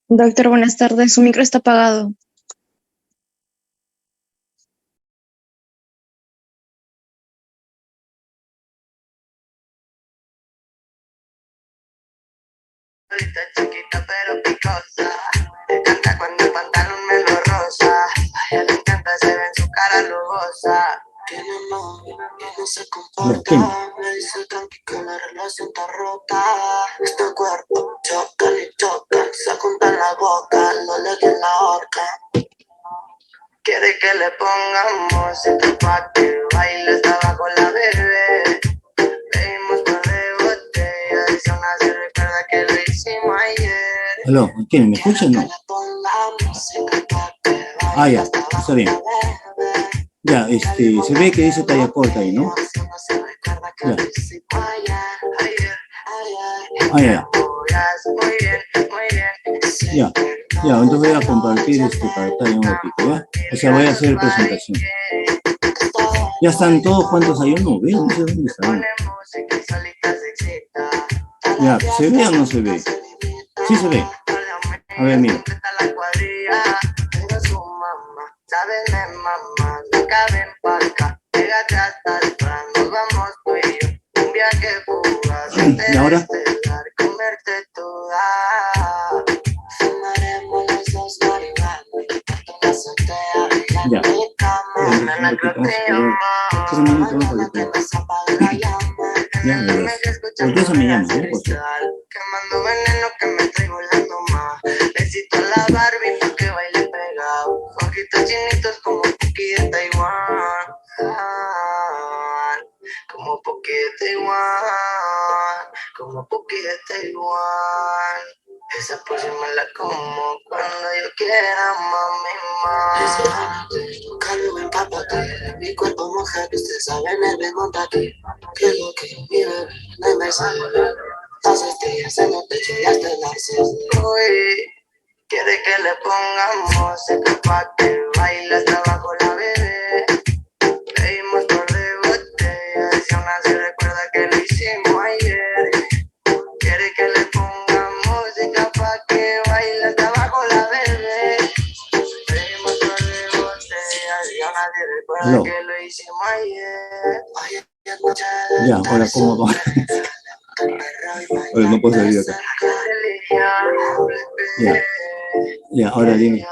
Doctor, buenas tardes. Su micro está apagado. Ahorita chiquita pero picosa. Le canta cuando el pantalón me lo rosa. A ella le encanta, se ve en su cara lujosa. Tiene novio y no se comporta. Me dice tranqui que la relación está rota. Este cuerpo choca y choca. Se junta en la boca, no le den la horca. Quiere que le pongamos música pa' que baile hasta abajo la bebé. Pedimos par de botellas y aún así recuerda que lo hicimos ayer. Aló, ¿qué? ¿Me escuchan? No. Ah, ya, está bien. Ya, se ve que dice talla corta ahí, ¿no? Ya. Ah, ya. Ya, ya, entonces voy a compartir para estar en un ratito, ¿ya? O sea, voy a hacer presentación. ¿Ya están todos cuantos hay? Yo no veo, no sé dónde están. Ya, ¿se ve o no se ve? Sí se ve. A ver, mira. ¿Y ahora? Ya. Ya, por eso me llaman, ¿no? Quemando veneno que me estoy volando más. Besito a la Barbie pa' que baile pegado. Ojitos chinitos como Poki de Taiwán. Como Poki de Taiwán. Como Poki de Taiwán. Esa pose me la como cuando yo quiera, mami, mami. Buscarlo en papate, mi cuerpo moja, que usted sabe, me ven montate. Que lo que mi bebé no me sale. Las estrellas en el techo y hasta el narciso. Uy, quiere que le pongamos música pa' que baile hasta abajo la bebé. Pedimos par de botellas y aún así recuerda que lo hicimos ayer. Quiere que le pongamos música pa' que baile hasta abajo la bebé. Pedimos par de botellas y aún así recuerda que lo hicimos ayer. Ya, ahora cómo va. Oye, no puedo salir acá. Ya, ya, ahora dime.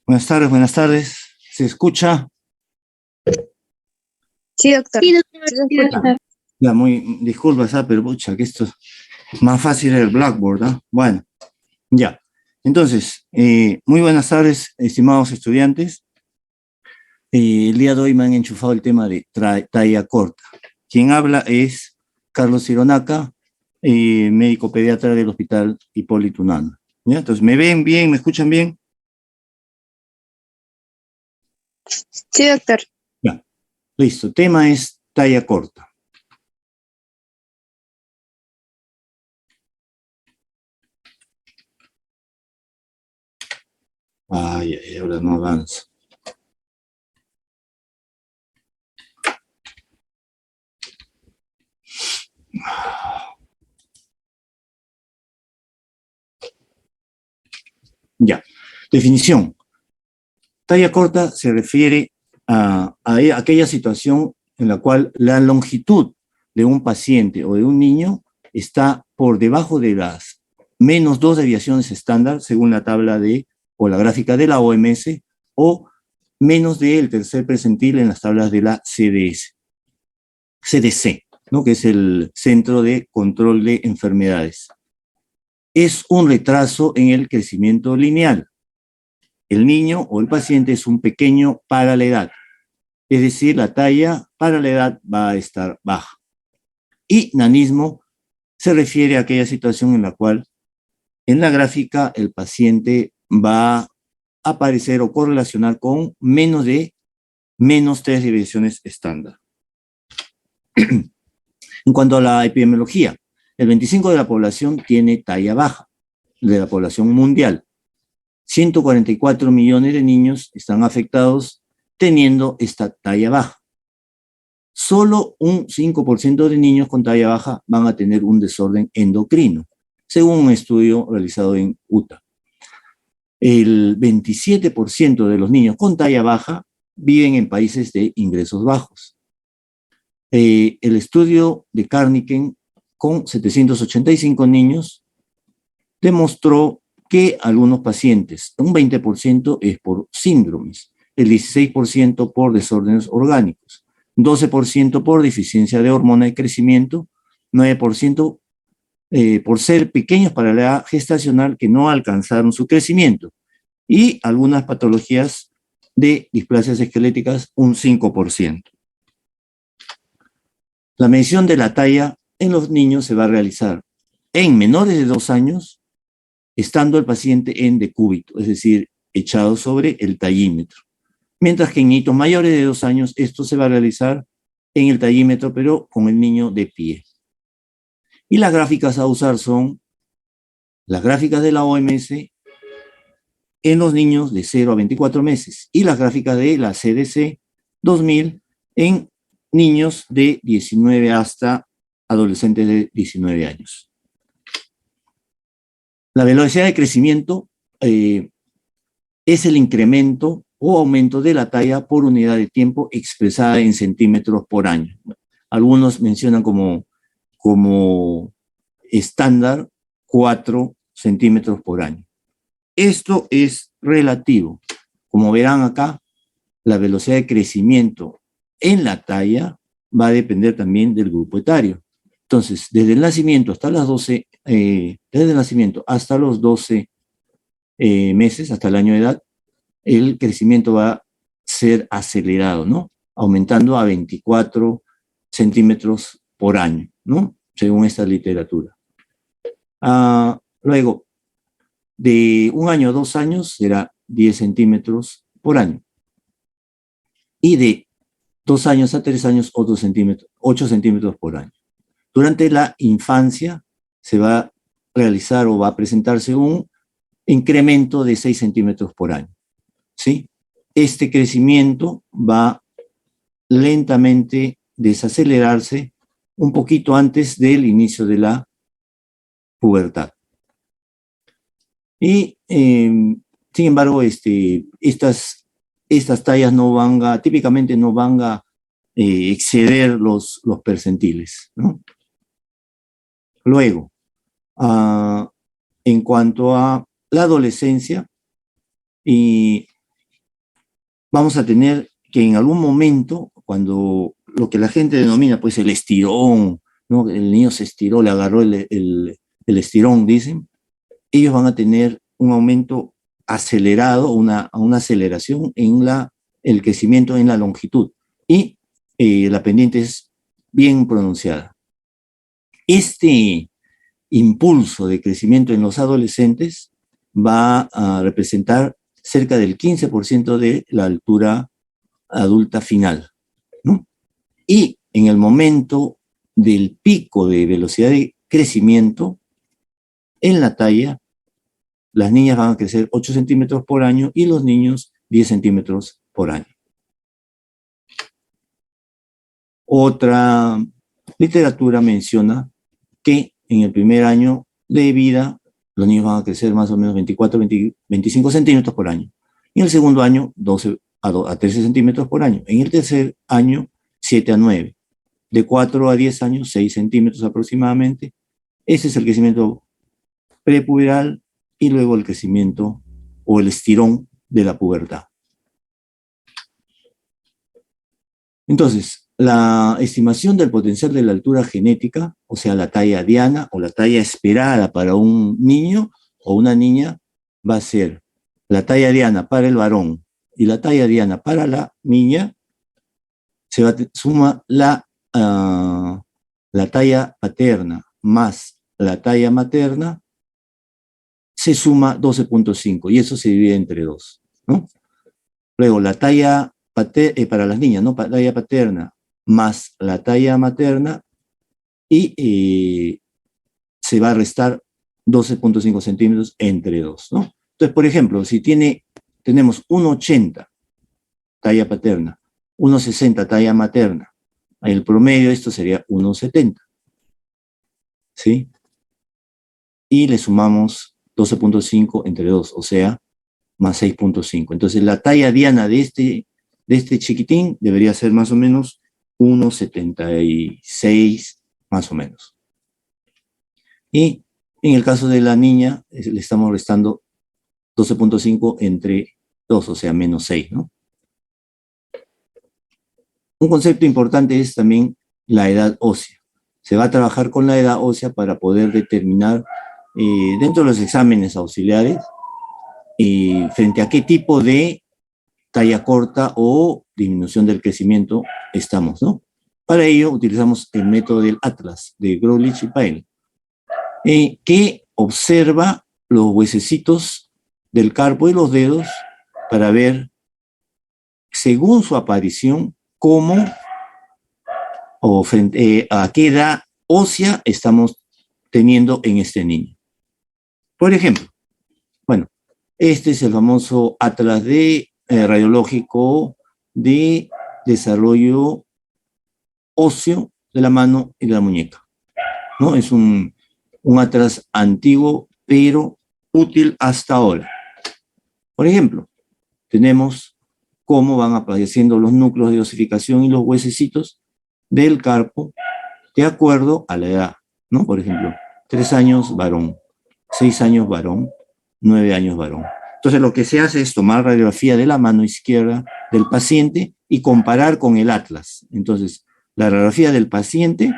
Buenas tardes, buenas tardes. ¿Se escucha? Sí, doctor. Sí, doctor. Sí, se Sí, escucha. doctor. Ya, muy disculpas, pero pucha, que esto es más fácil el Blackboard, ¿ah? Bueno, ya. Entonces, muy buenas tardes, estimados estudiantes. El día de hoy me han enchufado el tema de talla corta. Quien habla es Carlos Cironaca, médico pediatra del Hospital Hipólito Unanue. ¿Ya? Entonces, ¿me ven bien? ¿Me escuchan bien? Sí, doctor. Ya, listo. Tema es talla corta. Ay, ay, ahora no avanza. Ya, definición. Talla corta se refiere a aquella situación en la cual la longitud de un paciente o de un niño está por debajo de las -2 deviaciones estándar, según la tabla o la gráfica de la OMS, o menos del tercer percentil en las tablas de la CDC, ¿no? Que es el Centro de Control de Enfermedades. Es un retraso en el crecimiento lineal. El niño o el paciente es un pequeño para la edad, es decir, la talla para la edad va a estar baja. Y nanismo se refiere a aquella situación en la cual en la gráfica el paciente va a aparecer o correlacionar con menos de -3 deviaciones estándar. En cuanto a la epidemiología, el 25% de la población tiene talla baja, de la población mundial. 144 millones de niños están afectados teniendo esta talla baja. Solo un 5% de niños con talla baja van a tener un desorden endocrino, según un estudio realizado en Utah. El 27% de los niños con talla baja viven en países de ingresos bajos. El estudio de Carniken con 785 niños demostró que algunos pacientes, un 20% es por síndromes, el 16% por desórdenes orgánicos, 12% por deficiencia de hormona de crecimiento, 9% por ser pequeños para la edad gestacional que no alcanzaron su crecimiento, y algunas patologías de displasias esqueléticas, un 5%. La medición de la talla en los niños se va a realizar en menores de 2 años, estando el paciente en decúbito, es decir, echado sobre el tallímetro. Mientras que en niños mayores de 2 años, esto se va a realizar en el tallímetro, pero con el niño de pie. Y las gráficas a usar son las gráficas de la OMS en los niños de 0 a 24 meses y las gráficas de la CDC 2000 en niños de 19 hasta adolescentes de 19 años. La velocidad de crecimiento es el incremento o aumento de la talla por unidad de tiempo expresada en centímetros por año. Algunos mencionan como estándar 4 centímetros por año. Esto es relativo. Como verán acá, la velocidad de crecimiento en la talla va a depender también del grupo etario. Entonces, desde el nacimiento hasta las 12, desde el nacimiento hasta los 12 meses, hasta el año de edad, el crecimiento va a ser acelerado, ¿no? Aumentando a 24 centímetros por año, ¿no? Según esta literatura. Luego, de 1 año a 2 años será 10 centímetros por año. Y de 2 años a 3 años, 8 centímetros por año. Durante la infancia se va a realizar o va a presentarse un incremento de 6 centímetros por año, ¿sí? Este crecimiento va lentamente desacelerarse un poquito antes del inicio de la pubertad. Y, sin embargo, estas tallas típicamente no van a exceder los percentiles, ¿no? Luego, en cuanto a la adolescencia, y vamos a tener que en algún momento, cuando lo que la gente denomina pues el estirón, ¿no? El niño se estiró, le agarró el estirón, dicen, ellos van a tener un aumento acelerado, una aceleración en el crecimiento en la longitud. Y la pendiente es bien pronunciada. Este impulso de crecimiento en los adolescentes va a representar cerca del 15% de la altura adulta final, ¿no? Y en el momento del pico de velocidad de crecimiento, en la talla, las niñas van a crecer 8 centímetros por año y los niños 10 centímetros por año. Otra literatura menciona que en el primer año de vida los niños van a crecer más o menos 24, 25 centímetros por año. En el segundo año, 12 a 13 centímetros por año. En el tercer año, 7 a 9. De 4 a 10 años, 6 centímetros aproximadamente. Ese es el crecimiento prepuberal y luego el crecimiento o el estirón de la pubertad. Entonces, la estimación del potencial de la altura genética, o sea, la talla diana o la talla esperada para un niño o una niña, va a ser la talla diana para el varón y la talla diana para la niña, suma la talla paterna más la talla materna, se suma 12.5 y eso se divide entre 2, ¿no? Luego, la talla para las niñas, ¿no? Talla paterna más la talla materna y se va a restar 12.5 centímetros entre 2, ¿no? Entonces, por ejemplo, si tenemos 1,80 talla paterna, 1,60 talla materna, el promedio de esto sería 1,70, ¿sí? Y le sumamos 12.5 entre 2, o sea, más 6.5. Entonces, la talla diana de este chiquitín debería ser más o menos 1,76, más o menos. Y en el caso de la niña, le estamos restando 12.5 entre 2, o sea, menos 6, ¿no? Un concepto importante es también la edad ósea. Se va a trabajar con la edad ósea para poder determinar, dentro de los exámenes auxiliares, frente a qué tipo de talla corta o disminución del crecimiento estamos, ¿no? Para ello utilizamos el método del Atlas, de Growlich y Pyle, que observa los huesecitos del carpo y los dedos para ver, según su aparición, cómo o frente a qué edad ósea estamos teniendo en este niño. Por ejemplo, bueno, este es el famoso Atlas radiológico de desarrollo óseo de la mano y de la muñeca, ¿no? Es un atlas antiguo, pero útil hasta ahora. Por ejemplo, tenemos cómo van apareciendo los núcleos de osificación y los huesecitos del carpo de acuerdo a la edad, ¿no? Por ejemplo, 3 años varón, 6 años varón, 9 años varón. Entonces, lo que se hace es tomar radiografía de la mano izquierda del paciente y comparar con el atlas. Entonces, la radiografía del paciente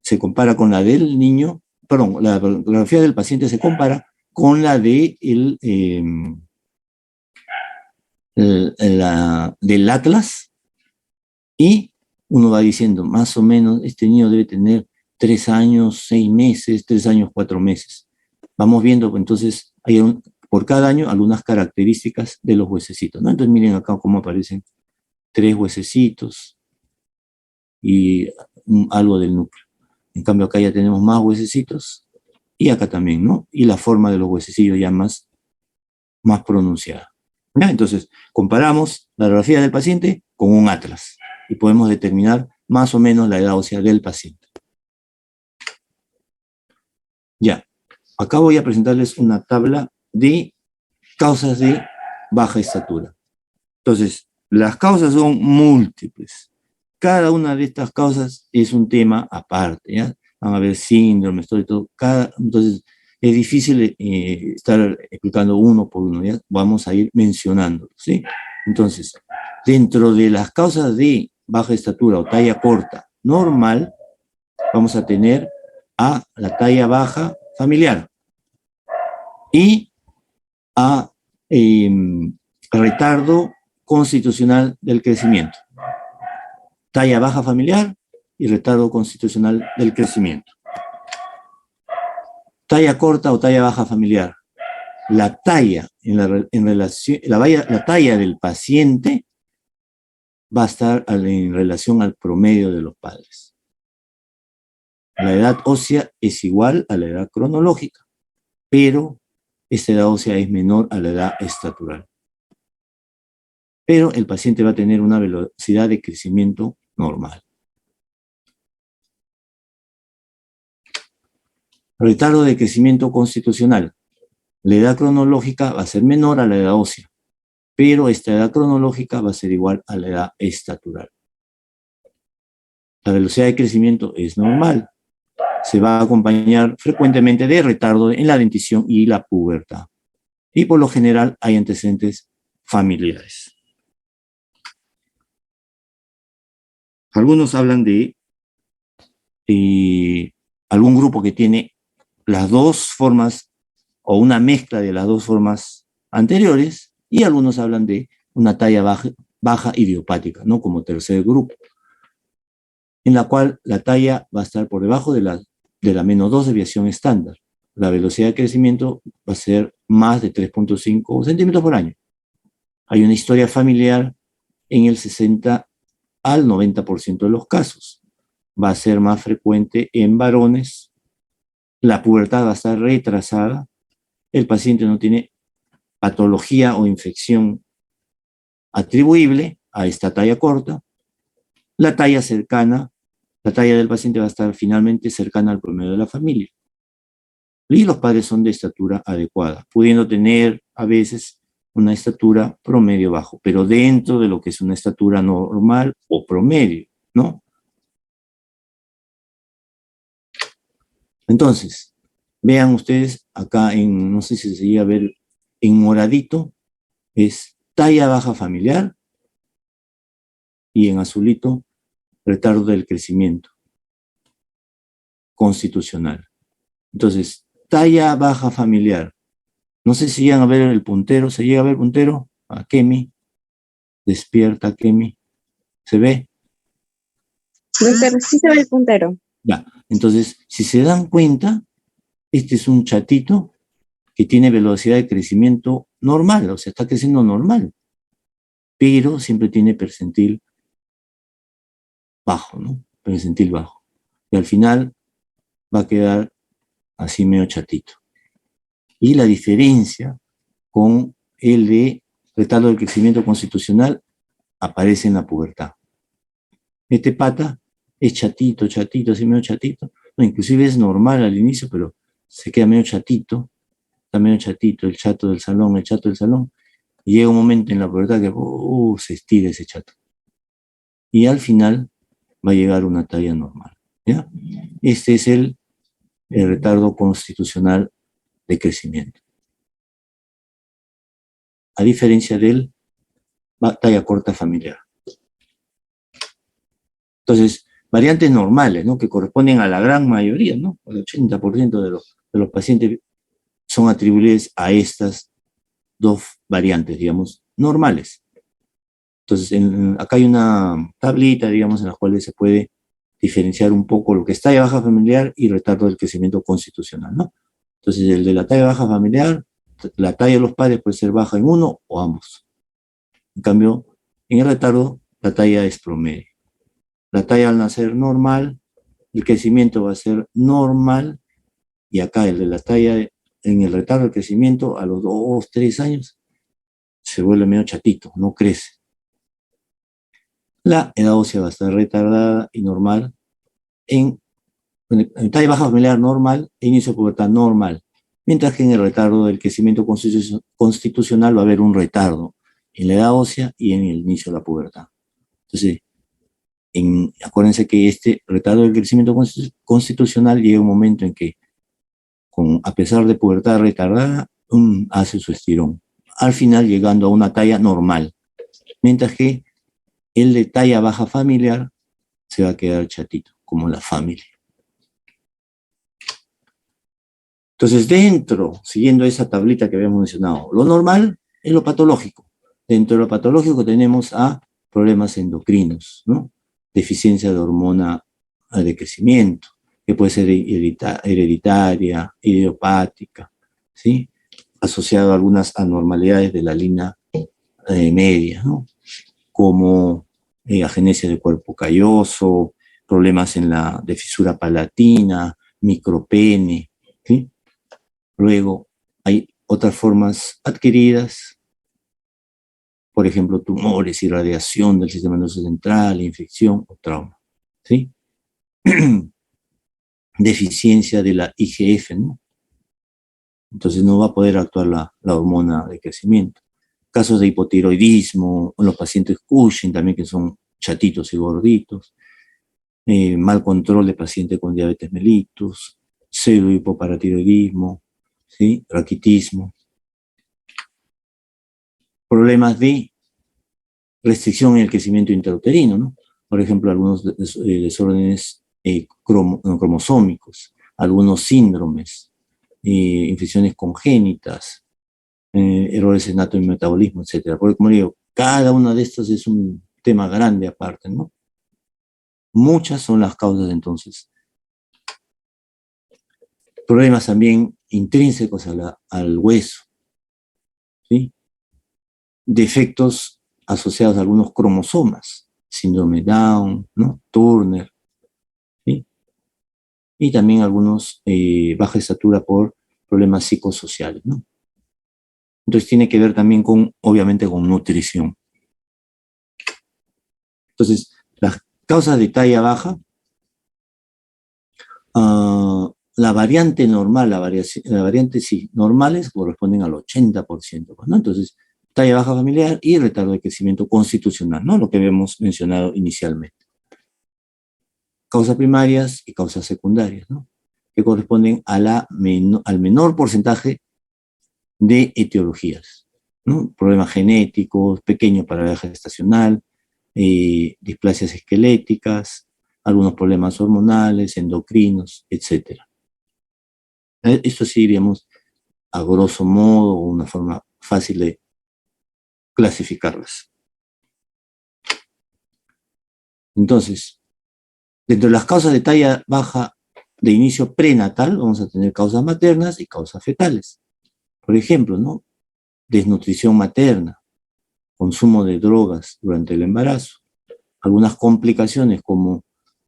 se compara con la del niño, perdón, la radiografía del paciente se compara con la del atlas y uno va diciendo, más o menos, este niño debe tener 3 años, 6 meses, 3 años, 4 meses. Vamos viendo, entonces, por cada año algunas características de los huesecitos, ¿no? Entonces miren acá cómo aparecen 3 huesecitos y algo del núcleo. En cambio acá ya tenemos más huesecitos y acá también, ¿no? Y la forma de los huesecillos ya más pronunciada. ¿Ya? Entonces comparamos la radiografía del paciente con un atlas y podemos determinar más o menos la edad ósea del paciente. Ya, acá voy a presentarles una tabla de causas de baja estatura. Entonces, las causas son múltiples. Cada una de estas causas es un tema aparte, ¿ya? Van a haber síndromes, todo. Entonces, es difícil estar explicando uno por uno, ¿ya? Vamos a ir mencionando, ¿sí? Entonces, dentro de las causas de baja estatura o talla corta normal, vamos a tener a la talla baja familiar y a retardo constitucional del crecimiento. Talla baja familiar y retardo constitucional del crecimiento. Talla corta o talla baja familiar. La talla la talla del paciente va a estar en relación al promedio de los padres. La edad ósea es igual a la edad cronológica, pero esta edad ósea es menor a la edad estatural. Pero el paciente va a tener una velocidad de crecimiento normal. Retardo de crecimiento constitucional. La edad cronológica va a ser menor a la edad ósea, pero esta edad cronológica va a ser igual a la edad estatural. La velocidad de crecimiento es normal. Se va a acompañar frecuentemente de retardo en la dentición y la pubertad. Y por lo general hay antecedentes familiares. Algunos hablan de algún grupo que tiene las dos formas o una mezcla de las dos formas anteriores, y algunos hablan de una talla baja idiopática, ¿no? Como tercer grupo, en la cual la talla va a estar por debajo de la menos 2 desviación estándar. La velocidad de crecimiento va a ser más de 3.5 centímetros por año. Hay una historia familiar en el 60 al 90% de los casos. Va a ser más frecuente en varones. La pubertad va a estar retrasada. El paciente no tiene patología o infección atribuible a esta talla corta. La talla del paciente va a estar finalmente cercana al promedio de la familia. Y los padres son de estatura adecuada, pudiendo tener a veces una estatura promedio bajo, pero dentro de lo que es una estatura normal o promedio, ¿no? Entonces, vean ustedes acá no sé si se llega a ver en moradito, es talla baja familiar, y en azulito, retardo del crecimiento constitucional. Entonces, talla baja familiar. No sé si llegan a ver el puntero. ¿Se llega a ver el puntero? A Kemi. Despierta, Kemi. ¿Se ve? Doctor, sí se ve el puntero. Ya. Entonces, si se dan cuenta, este es un chatito que tiene velocidad de crecimiento normal, o sea, está creciendo normal, pero siempre tiene percentil bajo, ¿no? Percentil bajo. Y al final va a quedar así medio chatito. Y la diferencia con el de retardo del crecimiento constitucional aparece en la pubertad. Este pata es chatito, así medio chatito. No, inclusive es normal al inicio, pero se queda medio chatito. Está medio chatito, el chato del salón. Y llega un momento en la pubertad que se estira ese chato. Y al final va a llegar una talla normal, ¿ya? Este es el retardo constitucional de crecimiento. A diferencia del talla corta familiar. Entonces, variantes normales, ¿no? Que corresponden a la gran mayoría, ¿no? El 80% de los pacientes son atribuibles a estas dos variantes, digamos, normales. Entonces, acá hay una tablita, digamos, en la cual se puede diferenciar un poco lo que es talla baja familiar y retardo del crecimiento constitucional, ¿no? Entonces, el de la talla baja familiar, la talla de los padres puede ser baja en uno o ambos. En cambio, en el retardo, la talla es promedio. La talla al nacer normal, el crecimiento va a ser normal, y acá el de la talla, en el retardo del crecimiento, a los 2, 3 años, se vuelve medio chatito, no crece. La edad ósea va a estar retardada y normal en talla baja familiar normal e inicio de pubertad normal, mientras que en el retardo del crecimiento constitucional va a haber un retardo en la edad ósea y en el inicio de la pubertad. Entonces, acuérdense que este retardo del crecimiento constitucional llega un momento en que, a pesar de pubertad retardada, hace su estirón, al final llegando a una talla normal. mientras que el de talla baja familiar se va a quedar chatito, como la familia. Entonces, siguiendo esa tablita que habíamos mencionado, lo normal es lo patológico. Dentro de lo patológico tenemos a problemas endocrinos, ¿no? Deficiencia de hormona de crecimiento, que puede ser hereditaria, idiopática, ¿sí? Asociado a algunas anormalidades de la línea media, ¿no? Como agenesia del cuerpo calloso, problemas de fisura palatina, micropene, ¿sí? Luego hay otras formas adquiridas, por ejemplo, tumores, irradiación del sistema nervioso central, infección o trauma, ¿sí? Deficiencia de la IGF, ¿no? Entonces no va a poder actuar la hormona de crecimiento. Casos de hipotiroidismo, los pacientes Cushing también, que son chatitos y gorditos, mal control de pacientes con diabetes mellitus, pseudohipoparatiroidismo, ¿sí? Raquitismo, problemas de restricción en el crecimiento intrauterino, ¿no? Por ejemplo, algunos desórdenes cromosómicos, algunos síndromes, infecciones congénitas, errores en anatomía y metabolismo, etc. Porque, como digo, cada una de estas es un tema grande aparte, ¿no? Muchas son las causas, entonces. Problemas también intrínsecos al hueso, ¿sí? Defectos asociados a algunos cromosomas, síndrome Down, ¿no? Turner, ¿sí? Y también algunos baja estatura por problemas psicosociales, ¿no? Entonces tiene que ver también obviamente, con nutrición. Entonces, las causas de talla baja, la variante normal, la variante sí, normales corresponden al 80%, ¿no? Entonces, talla baja familiar y retardo de crecimiento constitucional, ¿no? Lo que habíamos mencionado inicialmente. Causas primarias y causas secundarias, ¿no? Que corresponden al menor porcentaje de etiologías, ¿no? Problemas genéticos, pequeño paralaje gestacional, displasias esqueléticas, algunos problemas hormonales, endocrinos, etc. Esto sí diríamos a grosso modo, una forma fácil de clasificarlas. Entonces, dentro de las causas de talla baja de inicio prenatal, vamos a tener causas maternas y causas fetales. Por ejemplo, ¿no? Desnutrición materna, consumo de drogas durante el embarazo, algunas complicaciones como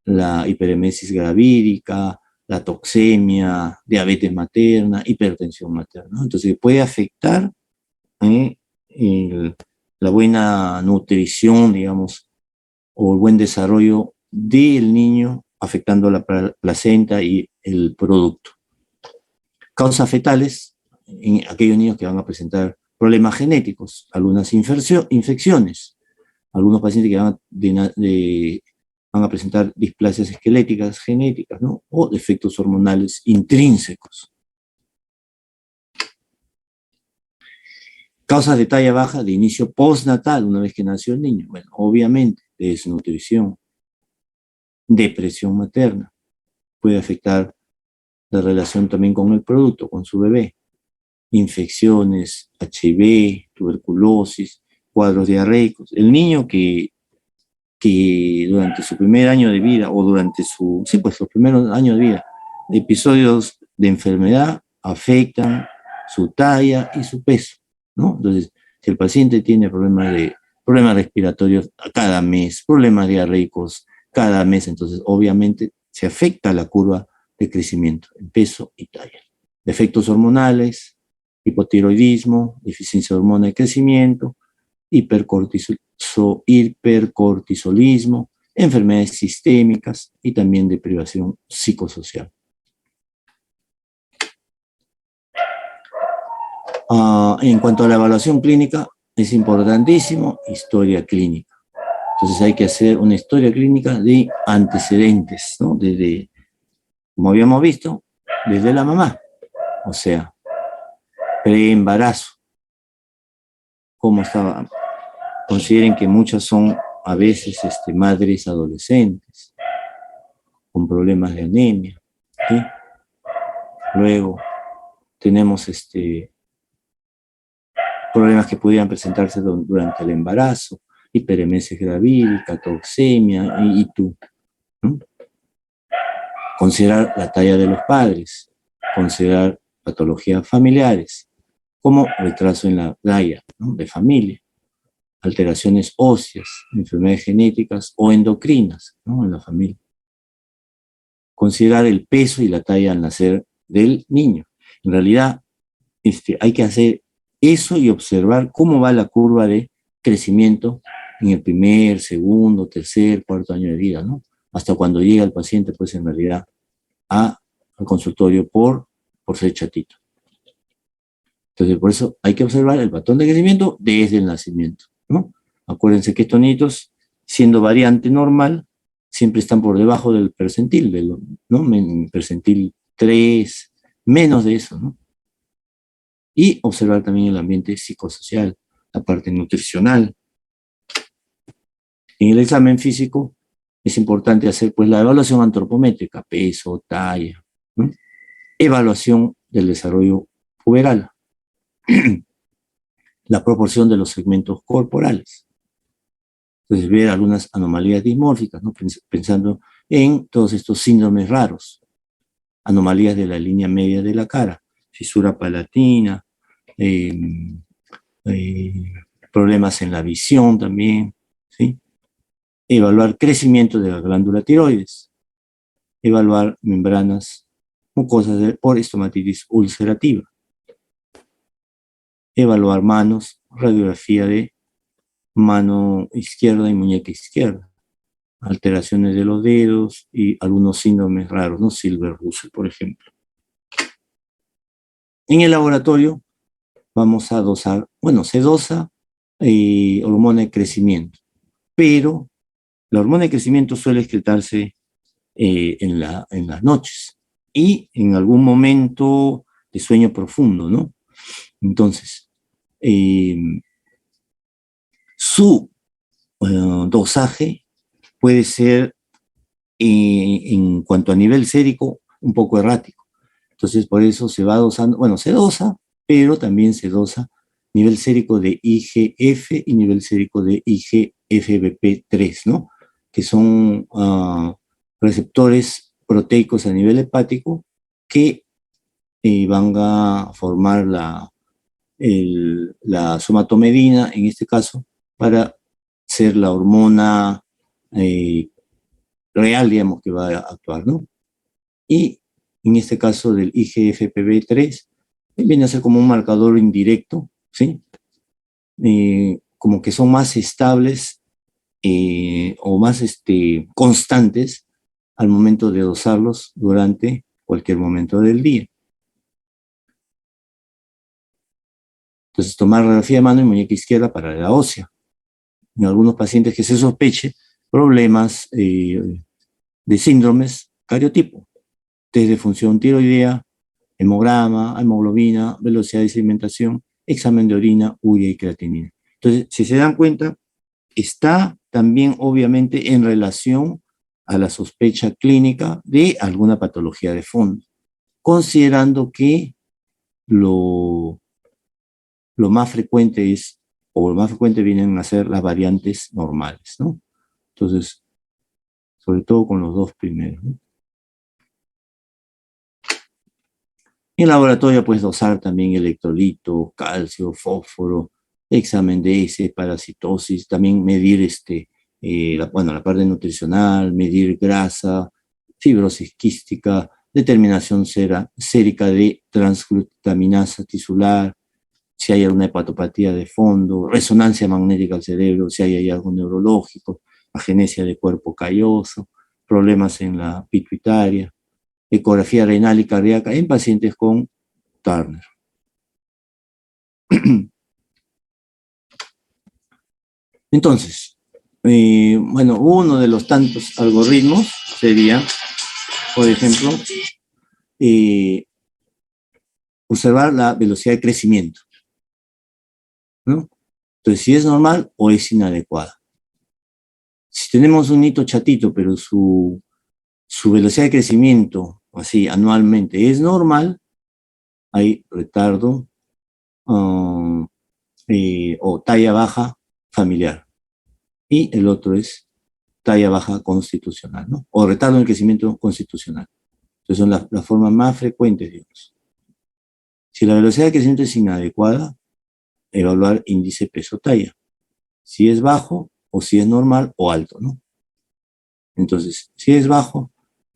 la hiperemesis gravídica, la toxemia, diabetes materna, hipertensión materna. Entonces puede afectar la buena nutrición, digamos, o el buen desarrollo del niño, afectando la placenta y el producto. Causas fetales en aquellos niños que van a presentar problemas genéticos, algunas infecciones, algunos pacientes que van a presentar displasias esqueléticas genéticas, ¿no? O defectos hormonales intrínsecos. Causas de talla baja de inicio postnatal, una vez que nació el niño. Bueno, obviamente, desnutrición, depresión materna, puede afectar la relación también con el producto, con su bebé. Infecciones, HIV, tuberculosis, cuadros diarreicos. El niño que durante su primer año de vida o durante los primeros años de vida, episodios de enfermedad afectan su talla y su peso, ¿no? Entonces, si el paciente tiene problemas respiratorios cada mes, problemas diarreicos cada mes, entonces obviamente se afecta la curva de crecimiento en peso y talla. Defectos hormonales, hipotiroidismo, deficiencia de hormona de crecimiento, hipercortisolismo, enfermedades sistémicas y también deprivación psicosocial. En cuanto a la evaluación clínica, es importantísimo historia clínica. Entonces hay que hacer una historia clínica de antecedentes, ¿no? Como habíamos visto, desde la mamá, o sea, preembarazo, cómo estaba Consideren que muchas son a veces madres adolescentes con problemas de anemia, ¿sí? Luego tenemos problemas que pudieran presentarse durante el embarazo, hiperemesis gravídica, toxemia y tú, ¿no? Considerar la talla de los padres, considerar patologías familiares, como retraso en la talla, ¿no?, de familia, alteraciones óseas, enfermedades genéticas o endocrinas, ¿no?, en la familia. Considerar el peso y la talla al nacer del niño. En realidad, hay que hacer eso y observar cómo va la curva de crecimiento en el primer, segundo, tercer, cuarto año de vida, ¿no? Hasta cuando llega el paciente, pues en realidad, al consultorio por ser chatito. Entonces, por eso hay que observar el patrón de crecimiento desde el nacimiento, ¿no? Acuérdense que estos niños, siendo variante normal, siempre están por debajo del percentil, ¿no? Percentil 3, menos de eso, ¿no? Y observar también el ambiente psicosocial, la parte nutricional. En el examen físico es importante hacer pues la evaluación antropométrica, peso, talla, ¿no? Evaluación del desarrollo puberal, la proporción de los segmentos corporales. Entonces, ver algunas anomalías dismórficas, ¿no? Pensando en todos estos síndromes raros, anomalías de la línea media de la cara, fisura palatina, problemas en la visión también, ¿sí? Evaluar crecimiento de la glándula tiroides, evaluar membranas mucosas por estomatitis ulcerativa, evaluar manos, radiografía de mano izquierda y muñeca izquierda, alteraciones de los dedos y algunos síndromes raros, ¿no? Silver-Russell, por ejemplo. En el laboratorio vamos a dosar, bueno, se dosa hormona de crecimiento, pero la hormona de crecimiento suele excretarse en las noches y en algún momento de sueño profundo, ¿no? Entonces, su dosaje puede ser, en cuanto a nivel sérico, un poco errático. Entonces, por eso se va dosando, bueno, se dosa, pero también se dosa nivel sérico de IGF y nivel sérico de IGFBP3, ¿no? Que son receptores proteicos a nivel hepático que van a formar la somatomedina, en este caso, para ser la hormona real, digamos, que va a actuar, ¿no? Y en este caso del IGFBP3, viene a ser como un marcador indirecto, ¿sí? Como que son más estables o más constantes al momento de dosarlos durante cualquier momento del día. Entonces, tomar radiografía de mano y muñeca izquierda para la ósea. En algunos pacientes que se sospeche problemas de síndromes cariotipo, test de función tiroidea, hemograma, hemoglobina, velocidad de sedimentación, examen de orina, urea y creatinina. Entonces, si se dan cuenta, está también obviamente en relación a la sospecha clínica de alguna patología de fondo, considerando que lo más frecuente es, o lo más frecuente vienen a ser las variantes normales, ¿no? Entonces, sobre todo con los dos primeros, ¿no? En laboratorio puedes dosar también electrolito, calcio, fósforo, examen de heces, parasitosis, también medir la parte nutricional, medir grasa, fibrosis quística, determinación sérica de transglutaminasa tisular, si hay alguna hepatopatía de fondo, resonancia magnética al cerebro, si hay algo neurológico, agenesia de cuerpo calloso, problemas en la pituitaria, ecografía renal y cardíaca en pacientes con Turner. Entonces, bueno, uno de los tantos algoritmos sería, por ejemplo, observar la velocidad de crecimiento, ¿no? Entonces, si es normal o es inadecuada. Si tenemos un hito chatito, pero su velocidad de crecimiento, así, anualmente, es normal, hay retardo o talla baja familiar. Y el otro es talla baja constitucional, ¿no? O retardo en el crecimiento constitucional. Entonces son las formas más frecuentes, digamos. Si la velocidad de crecimiento es inadecuada, evaluar índice peso-talla. Si es bajo, o si es normal o alto, ¿no? Entonces, si es bajo,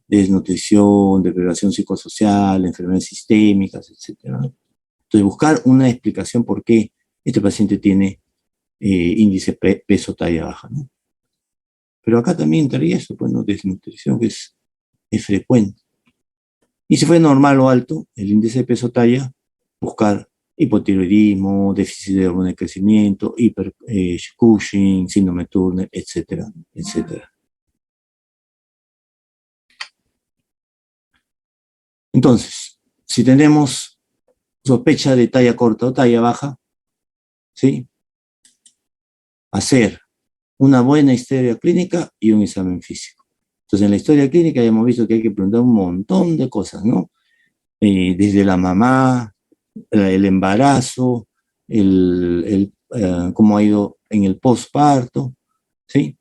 desnutrición, depravación psicosocial, enfermedades sistémicas, etcétera, ¿no? Entonces, buscar una explicación por qué este paciente tiene índice peso-talla baja, ¿no? Pero acá también entraría eso, pues, ¿no? Desnutrición, que es frecuente. Y si fue normal o alto, el índice de peso-talla, buscar hipotiroidismo, déficit de hormona de crecimiento, Cushing, síndrome de Turner, etcétera, etcétera. Entonces, si tenemos sospecha de talla corta o talla baja, ¿sí? Hacer una buena historia clínica y un examen físico. Entonces, en la historia clínica ya hemos visto que hay que preguntar un montón de cosas, ¿no? Desde la mamá, el embarazo, cómo ha ido en el posparto, ¿sí?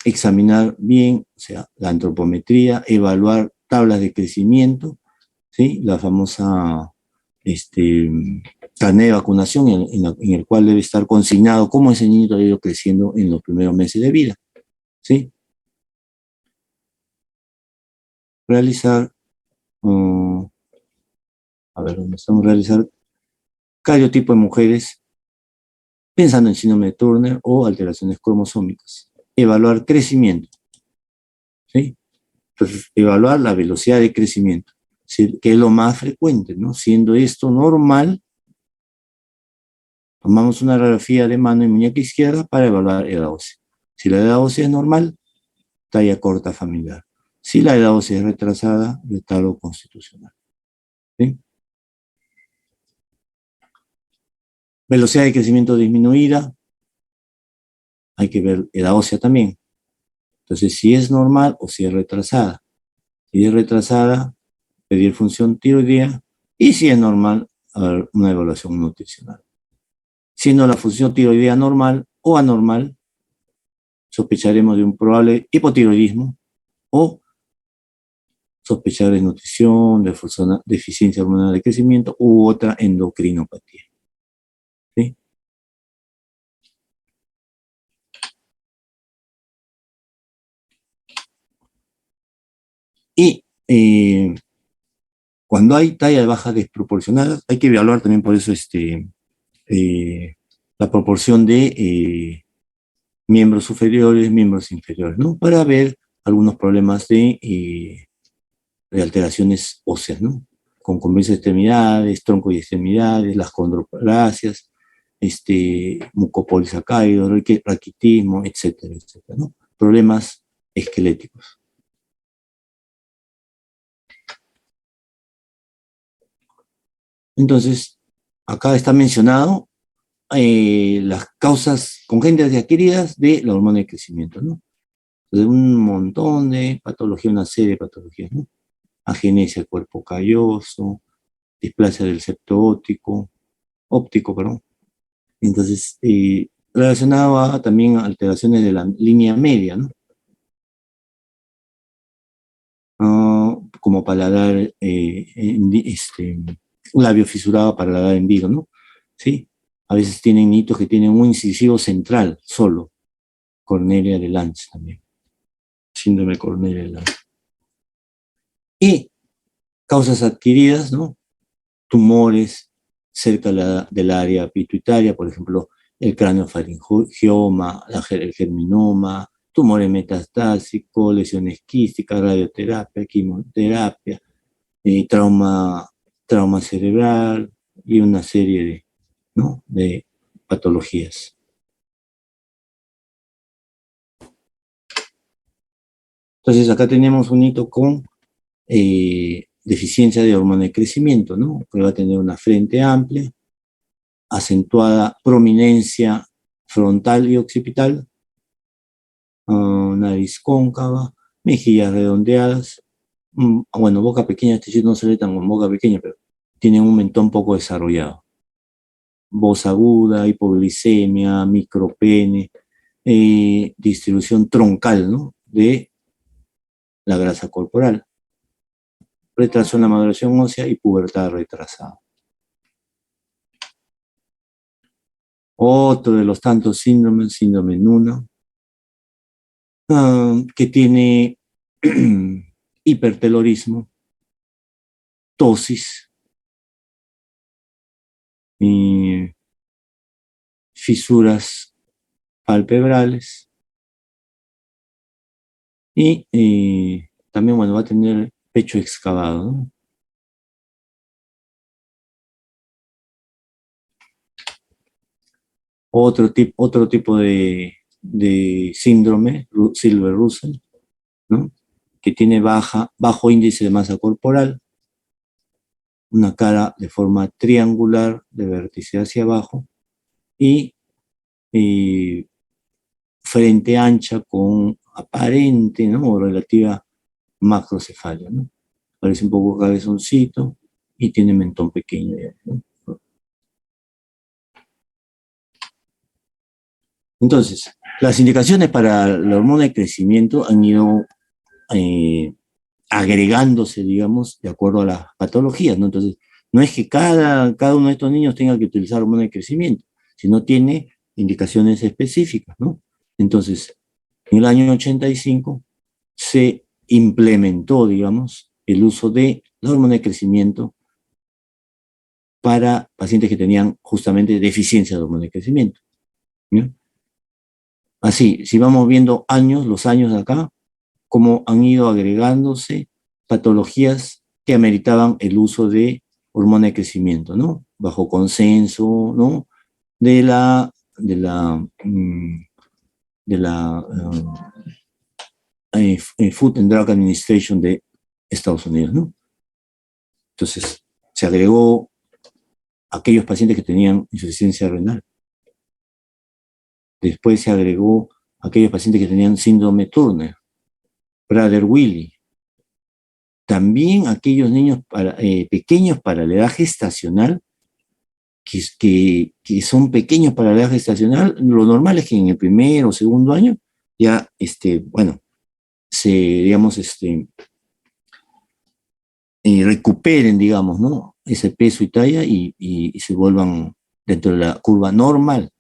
Examinar bien, o sea, la antropometría, evaluar tablas de crecimiento, ¿sí? La famosa carnet de vacunación en el cual debe estar consignado cómo ese niño ha ido creciendo en los primeros meses de vida, ¿sí? Realizar, realizar cariotipo en mujeres pensando en síndrome de Turner o alteraciones cromosómicas. Evaluar crecimiento, ¿sí? Entonces, evaluar la velocidad de crecimiento, ¿sí? Que es lo más frecuente, ¿no? Siendo esto normal, tomamos una radiografía de mano y muñeca izquierda para evaluar edad ósea. Si la edad ósea es normal, talla corta familiar. Si la edad ósea es retrasada, retardo constitucional, ¿sí? Velocidad de crecimiento disminuida, hay que ver edad ósea también. Entonces, si es normal o si es retrasada. Si es retrasada, pedir función tiroidea, y si es normal, una evaluación nutricional. Siendo la función tiroidea normal o anormal, sospecharemos de un probable hipotiroidismo o sospechar de nutrición, de deficiencia hormonal de crecimiento u otra endocrinopatía, ¿sí? Y cuando hay talla baja desproporcionada, hay que evaluar también por eso la proporción de miembros superiores, miembros inferiores, ¿no? Para ver algunos problemas de alteraciones óseas, ¿no? Con convexas extremidades, tronco y extremidades, las condroplasias, mucopolisacáridos, raquitismo, etcétera, etcétera, ¿no? Problemas esqueléticos. Entonces, acá está mencionado las causas congénitas y adquiridas de la hormona de crecimiento, ¿no? De un montón de patologías, una serie de patologías, ¿no? Agenesia del cuerpo calloso, displasia del septo óptico, perdón. Entonces, relacionado a también alteraciones de la línea media, ¿no? Como paladar, un labio fisurado, paladar hendido, ¿no? ¿Sí? A veces tienen niños que tienen un incisivo central solo, Cornelia de Lanz también, síndrome de Cornelia de Lanz. Y causas adquiridas, ¿no? Tumores cerca del área pituitaria, por ejemplo, el craneofaringioma, el germinoma, tumores metastásicos, lesiones quísticas, radioterapia, quimioterapia, trauma cerebral y una serie de patologías. Entonces acá tenemos un hito con deficiencia de hormona de crecimiento, ¿no? Que va a tener una frente amplia, acentuada prominencia frontal y occipital, nariz cóncava, mejillas redondeadas, bueno, boca pequeña, este chiste no se lee tan con boca pequeña, pero tiene un mentón poco desarrollado. Voz aguda, hipoglicemia, micropene, distribución troncal, ¿no?, de la grasa corporal, retraso en la maduración ósea y pubertad retrasada. Otro de los tantos síndromes, síndrome Noonan, que tiene hipertelorismo, tosis, fisuras palpebrales y también, bueno, va a tener pecho excavado, ¿no? Otro tipo de síndrome, Silver-Russell, ¿no?, que tiene bajo índice de masa corporal, una cara de forma triangular de vértice hacia abajo y frente ancha con aparente, ¿no?, o relativa macrocefalia, ¿no? Parece un poco cabezoncito y tiene mentón pequeño, ¿no? Entonces, las indicaciones para la hormona de crecimiento han ido agregándose, digamos, de acuerdo a las patologías, ¿no? Entonces, no es que cada uno de estos niños tenga que utilizar hormona de crecimiento, sino tiene indicaciones específicas, ¿no? Entonces, en el año 85 se implementó, digamos, el uso de la hormona de crecimiento para pacientes que tenían justamente deficiencia de hormona de crecimiento, ¿no? Así, si vamos viendo los años de acá, cómo han ido agregándose patologías que ameritaban el uso de hormona de crecimiento, ¿no? Bajo consenso, ¿no?, de la Food and Drug Administration de Estados Unidos, ¿no? Entonces, se agregó a aquellos pacientes que tenían insuficiencia renal. Después se agregó a aquellos pacientes que tenían síndrome Turner, Prader-Willi. También aquellos niños pequeños para la edad gestacional, que son pequeños para la edad gestacional. Lo normal es que en el primer o segundo año ya, bueno, digamos, recuperen, digamos, ¿no?, ese peso y talla y se vuelvan dentro de la curva normal.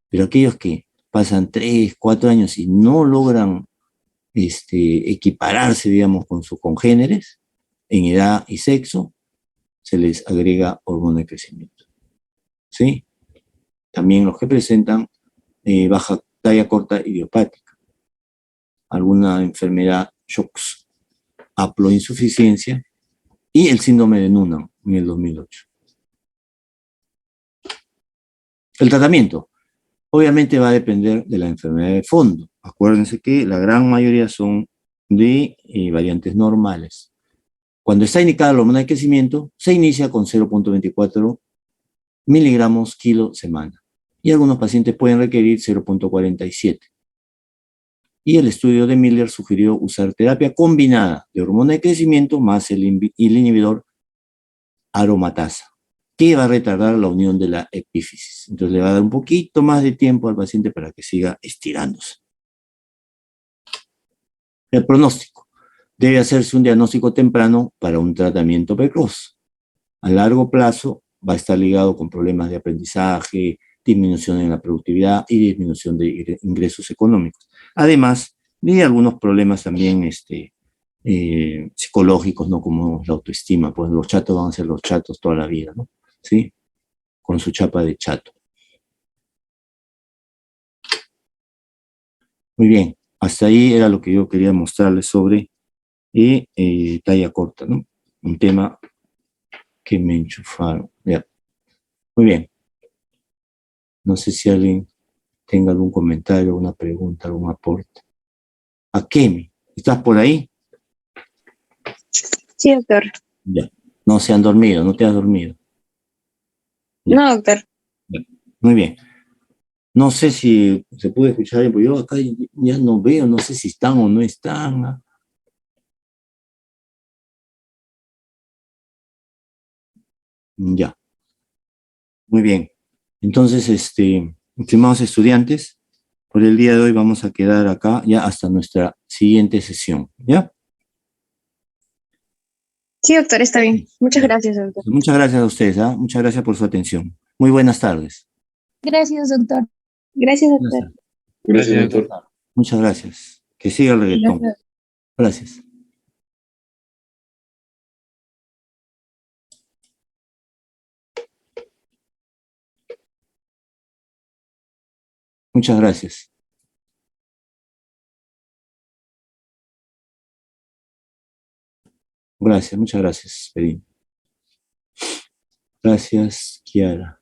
Pero aquellos que pasan 3, 4 años y no logran equipararse, digamos, con sus congéneres en edad y sexo, se les agrega hormona de crecimiento, ¿sí? También los que presentan baja talla corta idiopática, alguna enfermedad, shocks, haploinsuficiencia y el síndrome de Noonan en el 2008. El tratamiento obviamente va a depender de la enfermedad de fondo. Acuérdense que la gran mayoría son de variantes normales. Cuando está indicada la hormona de crecimiento, se inicia con 0.24 miligramos kilo semana. Y algunos pacientes pueden requerir 0.47. Y el estudio de Miller sugirió usar terapia combinada de hormona de crecimiento más el inhibidor aromatasa, que va a retardar la unión de la epífisis. Entonces le va a dar un poquito más de tiempo al paciente para que siga estirándose. El pronóstico. Debe hacerse un diagnóstico temprano para un tratamiento precoz. A largo plazo va a estar ligado con problemas de aprendizaje, disminución en la productividad y disminución de ingresos económicos. Además de algunos problemas también psicológicos, ¿no?, como la autoestima. Pues los chatos van a ser los chatos toda la vida, ¿no? ¿Sí? Con su chapa de chato. Muy bien, hasta ahí era lo que yo quería mostrarles sobre talla corta, ¿no? Un tema que me enchufaron. Ya. Muy bien. No sé si alguien tenga algún comentario, alguna pregunta, algún aporte. Akemi, ¿estás por ahí? Sí, doctor. Ya. No se han dormido, no te has dormido. Ya. No, doctor. Ya. Muy bien. No sé si se puede escuchar, pero yo acá ya no veo, no sé si están o no están. Ya, muy bien. Entonces, estimados estudiantes, por el día de hoy vamos a quedar acá ya hasta nuestra siguiente sesión, ¿ya? Sí, doctor, está bien. Muchas gracias, doctor. Muchas gracias a ustedes, ¿ah? Muchas gracias por su atención. Muy buenas tardes. Gracias, doctor. Gracias, Buenas doctor. tardes. Gracias, doctor. Muchas gracias. Que siga el reggaetón. Gracias. Gracias. Muchas gracias. Gracias, muchas gracias, Pedín. Gracias, Kiara.